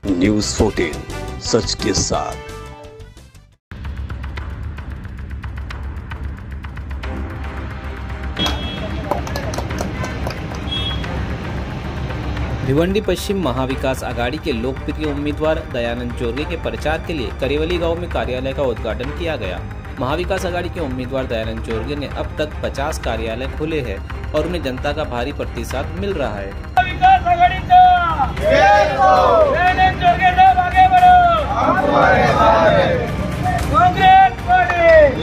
News 14 सच के साथ। भिवंडी पश्चिम महाविकास आघाड़ी के लोकप्रिय उम्मीदवार दयानंद जोरगे के प्रचार के लिए करेवली गांव में कार्यालय का उद्घाटन किया गया। महाविकास आघाड़ी के उम्मीदवार दयानंद जोरगे ने अब तक 50 कार्यालय खोले हैं और उन्हें जनता का भारी प्रतिसाद मिल रहा है। विकास आघाडीचा दयानंद जोरगेचा मागे बढ़ो, काँग्रेस पार्टी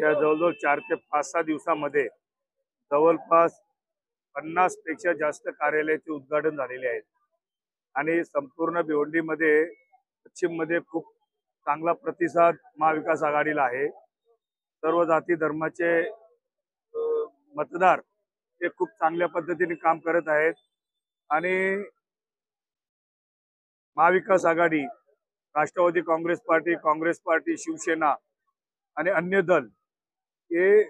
या जवळजवळ 4 ते 5-6 दिवसांमध्ये जवळपास 50 पेक्षा जास्त कार्यालयाचे उद्घाटन झालेले आहेत आणि संपूर्ण भिवंडीमध्ये पश्चिममध्ये खूप चांगला प्रतिसाद महाविकास आघाडीला आहे। सर्व जाती धर्माचे मतदार हे खूप चांगल्या पद्धतीने काम करत आहेत आणि महाविकास आघाडी, राष्ट्रवादी काँग्रेस पार्टी, शिवसेना आणि अन्य दल हे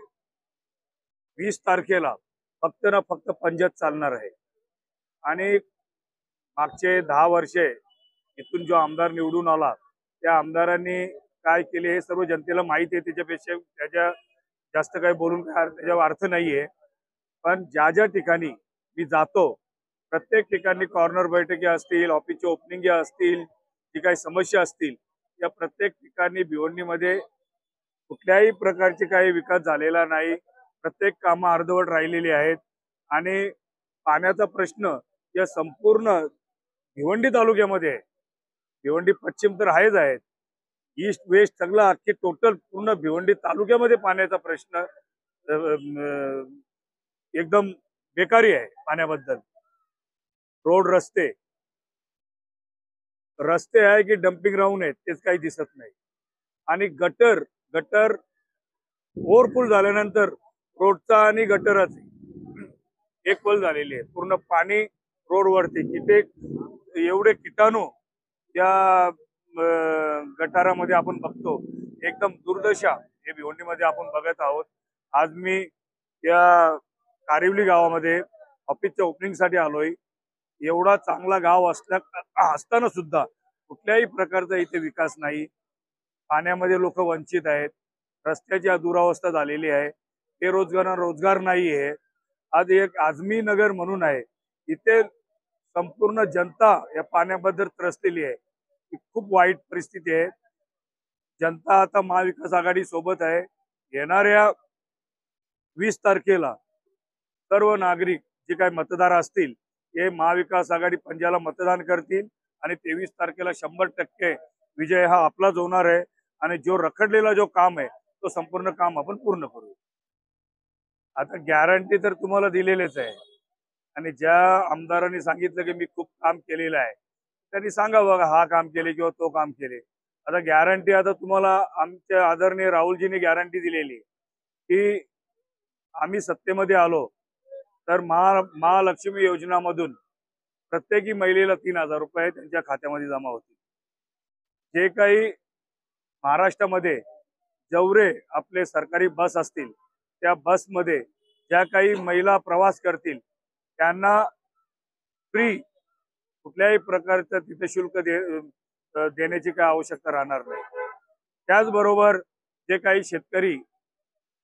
20 तारखेला फक्त ना फक्त पंजाब चालणार आहे आणि मागचे 10 वर्षे इथून जो आमदार निवडून आला त्या आमदारांनी काय केले हे सर्व जनतेला माहिती आहे। त्याच्यापेक्षा त्याच्या जास्त काही बोलून त्याच्यावर अर्थ नाहीये। पण ज्या ज्या ठिकाणी मी जातो प्रत्येक ठिकाणी कॉर्नर बैठकी असतील, ऑफिसचे ओपनिंग असतील, जी काही समस्या असतील या प्रत्येक ठिकाणी भिवंडीमध्ये कुठल्याही प्रकारचे काही विकास झालेला नाही। प्रत्येक कामं अर्धवट राहिलेली आहेत आणि पाण्याचा प्रश्न या संपूर्ण भिवंडी तालुक्यामध्ये, भिवंडी पश्चिम तर आहेच आहेत, ईस्ट वेस्ट सगळं अख्खी टोटल पूर्ण भिवंडी तालुक्यामध्ये पाण्याचा प्रश्न एकदम बेकारी आहे। पाण्याबद्दल रोड रस्ते आहे की डम्पिंग ग्राउंड आहे तेच काही दिसत नाही आणि गटर ओव्हरफुल झाल्यानंतर रोडचा आणि गटराचे एक पल झालेली आहे। पूर्ण पाणी रोडवरती किती एवढे कीटाणू या गटारामध्ये आपण बघतो, एकदम दुर्दशा हे भिवंडीमध्ये आपण बघत आहोत। आज मी या कारिवली गावामध्ये ऑफिसच्या ओपनिंगसाठी आलोय। एवढा चांगला गाव असताना सुद्धा कुठल्याही प्रकारचा इथे विकास नाही। पाण्यामध्ये लोक वंचित आहेत, रस्त्याची दुरावस्था झालेली आहे, बेरोजगारांना रोजगार नाही आहे। आज एक आझमी नगर म्हणून आहे, इथे संपूर्ण जनता या पाण्याबद्दल त्रसलेली आहे। खूप वाईट परिस्थिती आहे। जनता आता महाविकास आघाडी सोबत आहे। येणाऱ्या 20 तारखेला सर्व नागरिक जे काही मतदार असतील हे महाविकास आघाडी पंजाला मतदान करतील आणि 23 तारखेला 100% विजय हा आपलाच होणार आहे आणि जो रखडलेला जो काम आहे तो संपूर्ण काम आपण पूर्ण करू। आता गॅरंटी तर तुम्हाला दिलेलेच आहे आणि ज्या आमदारांनी सांगितलं की मी खूप काम केलेलं आहे त्यांनी सांगा बघा हा काम केले किंवा तो काम केले। आता गॅरंटी आता तुम्हाला आमच्या आदरणीय राहुलजींनी गॅरंटी दिलेली की आम्ही सत्तेमध्ये आलो तर महालक्ष्मी योजनामधून प्रत्येकी महिलेला 3,000 रुपये त्यांच्या खात्यामध्ये जमा होतील। जे काही महाराष्ट्रामध्ये जेवढे आपले सरकारी बस असतील त्या बसमध्ये ज्या काही महिला प्रवास करतील त्यांना फ्री कुठल्याही प्रकारचं तिथे शुल्क देण्याची काय आवश्यकता राहणार नाही। त्याचबरोबर जे काही शेतकरी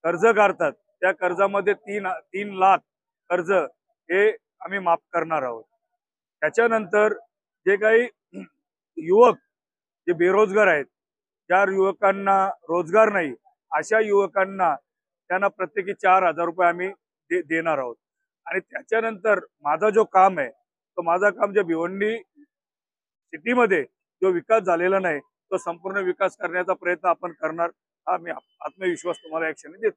कर्ज काढतात त्या कर्जामध्ये 3 लाख कर्ज हे आम्ही माफ करणार आहोत। त्याच्यानंतर जे काही युवक जे बेरोजगार आहेत, ज्या युवकांना रोजगार नाही अशा युवकांना त्यांना प्रत्येकी 4,000 रुपये आम्ही देणार आहोत। आणि त्याच्यानंतर माझा जो काम आहे तो माझा काम जे भिवंडी सिटीमध्ये जो विकास झालेला नाही तो संपूर्ण विकास करण्याचा प्रयत्न आपण करणार हा मी आत्मविश्वास तुम्हाला या क्षणी देतो।